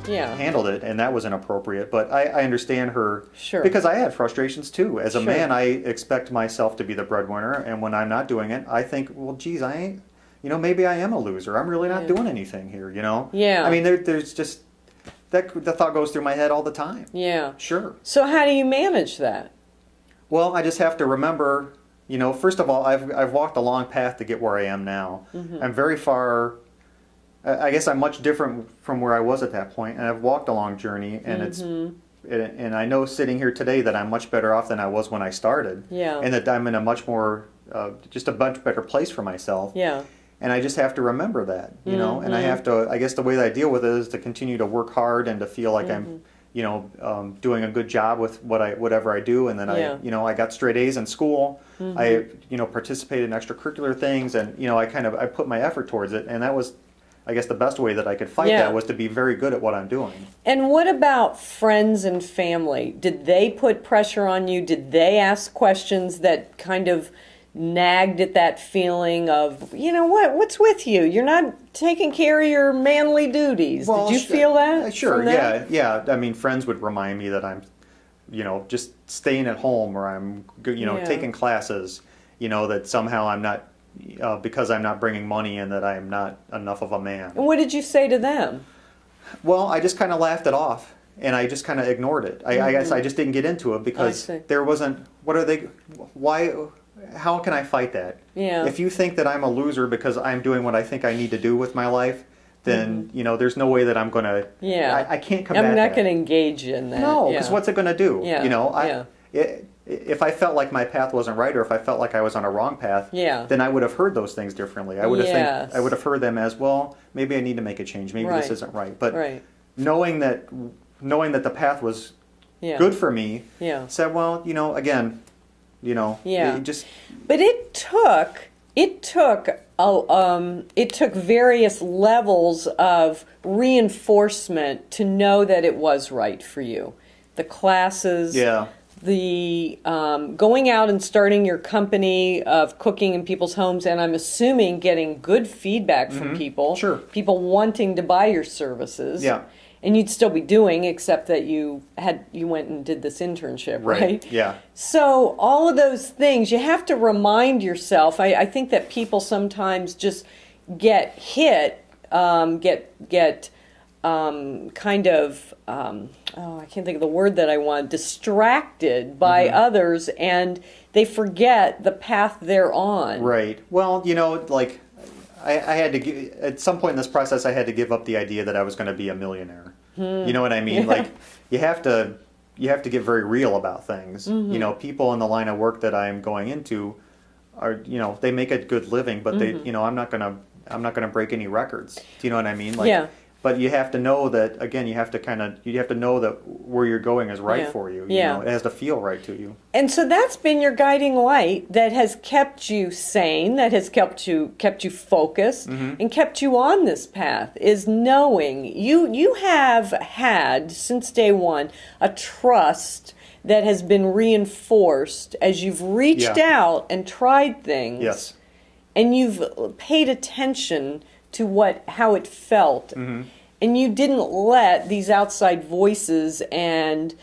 handled it, and that was inappropriate. But I understand her, Sure. because I had frustrations too. As a Sure. man, I expect myself to be the breadwinner, and when I'm not doing it, I think, well, geez, I ain't, maybe I am a loser. I'm really not doing anything here, Yeah. I mean, there's just, the thought goes through my head all the time. Yeah. Sure. So how do you manage that? Well, I just have to remember, first of all, I've walked a long path to get where I am now. I'm very far, I guess I'm much different from where I was at that point, and I've walked a long journey, and and I know sitting here today that I'm much better off than I was when I started. Yeah. And that I'm in a much more, just a much better place for myself. Yeah. And I just have to remember that, and I have to, I guess the way that I deal with it is to continue to work hard and to feel like I'm, doing a good job with whatever I do. And then I got straight A's in school. I, participated in extracurricular things, and, I put my effort towards it. And that was, I guess, the best way that I could fight that was to be very good at what I'm doing. And what about friends and family? Did they put pressure on you? Did they ask questions that kind of nagged at that feeling of, what's with you? You're not taking care of your manly duties. Did you feel that? Sure, yeah. I mean, friends would remind me that I'm, just staying at home, or I'm, taking classes, that somehow I'm not, because I'm not bringing money in, that I'm not enough of a man. And what did you say to them? Well, I just kind of laughed it off, and I just kind of ignored it. I guess I just didn't get into it because there wasn't, how can I fight that? Yeah. If you think that I'm a loser because I'm doing what I think I need to do with my life, then, there's no way that I'm going to, I can't combat that. I'm not going to engage in that. No, because what's it going to do? Yeah. If I felt like my path wasn't right, or if I felt like I was on a wrong path, then I would have heard those things differently. I would have heard them as, well, maybe I need to make a change. Maybe this isn't right. But knowing that the path was good for me, said, well, again, it just. But it took various levels of reinforcement to know that it was right for you. The classes, the going out and starting your company of cooking in people's homes, and I'm assuming getting good feedback from people. Sure. People wanting to buy your services. Yeah. And you'd still be doing, except that you went and did this internship, right? Yeah. So all of those things, you have to remind yourself. I think that people sometimes just get hit, kind of, I can't think of the word that I want, distracted by others, and they forget the path they're on. Right. Well, I had to at some point in this process, I had to give up the idea that I was going to be a millionaire. You know what I mean? Like, you have to get very real about things. People in the line of work that I'm going into are, they make a good living, but they, I'm not going to break any records. Do you know what I mean? Like, But you have to know that, again, you have to know that where you're going is right for you. You know, it has to feel right to you. And so that's been your guiding light that has kept you sane, that has kept you focused, and kept you on this path, is knowing you have had, since day one, a trust that has been reinforced as you've reached out and tried things. Yes. And you've paid attention to how it felt, and you didn't let these outside voices and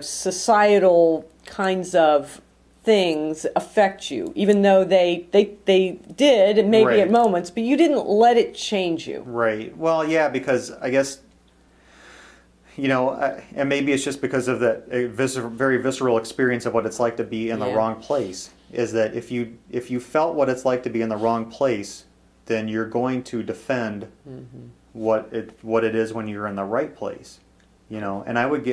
societal kinds of things affect you, even though they did, maybe at moments, but you didn't let it change you. Right. Well, yeah, because I guess, and maybe it's just because of that very visceral experience of what it's like to be in the wrong place, is that if you felt what it's like to be in the wrong place, then you're going to defend what it is when you're in the right place, And I would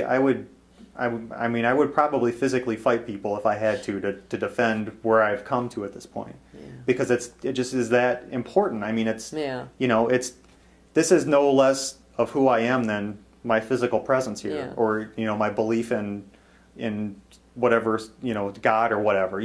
probably physically fight people if I had to defend where I've come to at this point, because it just is that important. I mean, this is no less of who I am than my physical presence here, or my belief in whatever, God or whatever.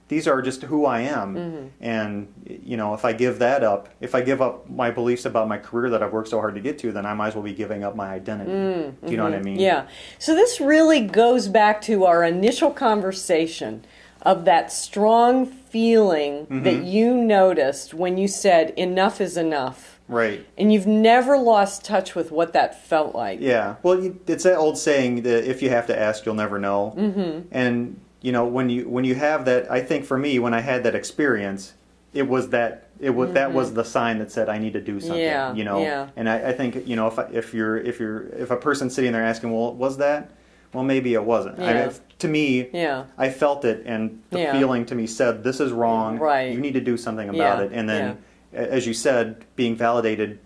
These are just who I am, and if I give that up, if I give up my beliefs about my career that I've worked so hard to get to, then I might as well be giving up my identity. Do you know what I mean? Yeah. So this really goes back to our initial conversation of that strong feeling that you noticed when you said enough is enough. Right. And you've never lost touch with what that felt like. Yeah. Well, it's that old saying that if you have to ask, you'll never know. Mm-hmm. And when you have that, I think for me, when I had that experience, that was the sign that said I need to do something. Yeah. Yeah. And I think if a person's sitting there asking, well, was that? Well, maybe it wasn't. Yeah. To me, Yeah. I felt it, and the feeling to me said, this is wrong. Right. You need to do something about it. And then, as you said, being validated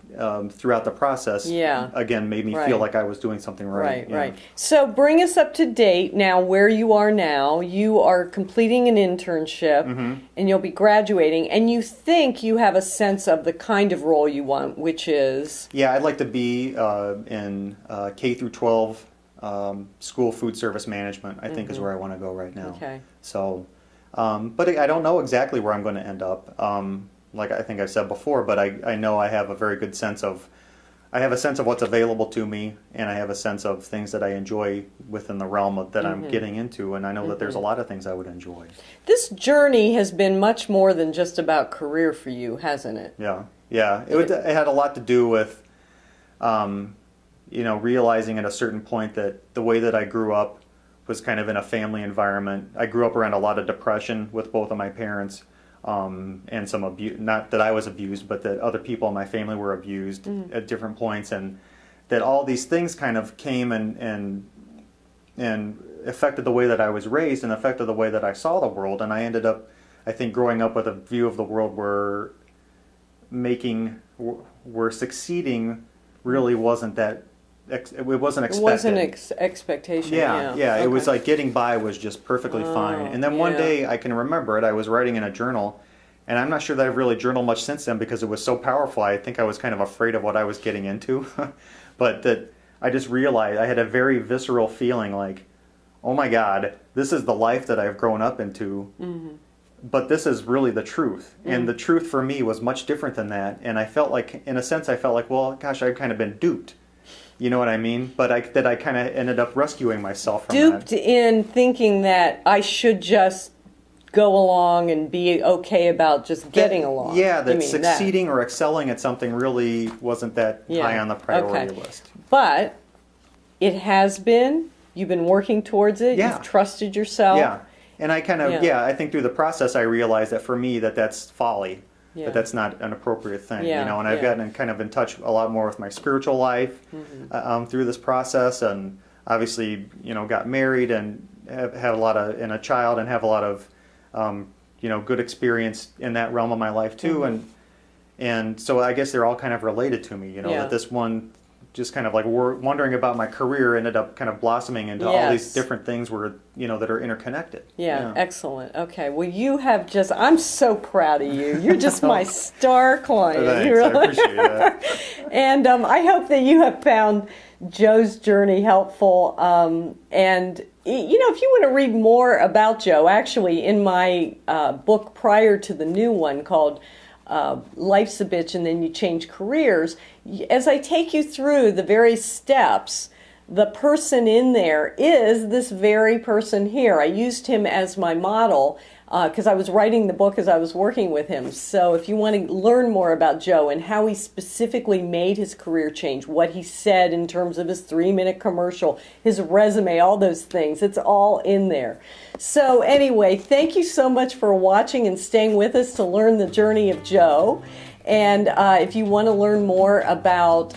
throughout the process, again, made me feel like I was doing something right. Right. So bring us up to date now where you are now. You are completing an internship, and you'll be graduating, and you think you have a sense of the kind of role you want, which is? Yeah, I'd like to be in K through 12 school food service management, I think is where I want to go right now. Okay. So, but I don't know exactly where I'm going to end up. Like I think I've said before, but I know I have a very good sense of what's available to me, and I have a sense of things that I enjoy within the realm that I'm getting into, and I know that there's a lot of things I would enjoy. This journey has been much more than just about career for you, hasn't it? Yeah. It had a lot to do with, realizing at a certain point that the way that I grew up was kind of in a family environment. I grew up around a lot of depression with both of my parents. And some abuse, not that I was abused, but that other people in my family were abused at different points, and that all these things kind of came and affected the way that I was raised and affected the way that I saw the world. And I ended up, I think, growing up with a view of the world where succeeding really wasn't that. It wasn't expected. It wasn't expectation. Yeah. Okay. It was like getting by was just perfectly fine. And then one day, I can remember it, I was writing in a journal, and I'm not sure that I've really journaled much since then because it was so powerful. I think I was kind of afraid of what I was getting into. But that I just realized, I had a very visceral feeling like, oh my God, this is the life that I've grown up into. But this is really the truth. And the truth for me was much different than that. And I felt like, in a sense, well, gosh, I've kind of been duped. You know what I mean? But I kind of ended up rescuing myself from duped that. in thinking that I should just go along and be okay about just getting along. Yeah, that succeeding or excelling at something really wasn't that high on the priority list. But it has been. You've been working towards it. Yeah. You've trusted yourself. Yeah. And I kind of, I think through the process I realized that for me that's folly. Yeah. But that's not an appropriate thing, Yeah, and I've gotten kind of in touch a lot more with my spiritual life through this process, and obviously, got married and have a lot of, and a child, and have a lot of, good experience in that realm of my life too, and so I guess they're all kind of related to me, that this one, just kind of like wondering about my career ended up kind of blossoming into all these different things that are interconnected. Yeah, excellent. Okay, well, you have I'm so proud of you. You're just my star client. Thanks, really. I appreciate that. And I hope that you have found Joe's journey helpful. And, if you want to read more about Joe, actually, in my book prior to the new one called Life's a Bitch and Then You Change Careers, as I take you through the various steps, the person in there is this very person here. I used him as my model because I was writing the book as I was working with him. So if you want to learn more about Joe and how he specifically made his career change, what he said in terms of his 3-minute commercial, his resume, all those things, it's all in there. So anyway, thank you so much for watching and staying with us to learn the journey of Joe. And if you want to learn more about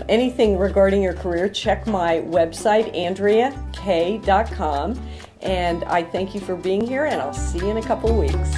anything regarding your career, check my website, AndreaK.com. And I thank you for being here, and I'll see you in a couple of weeks.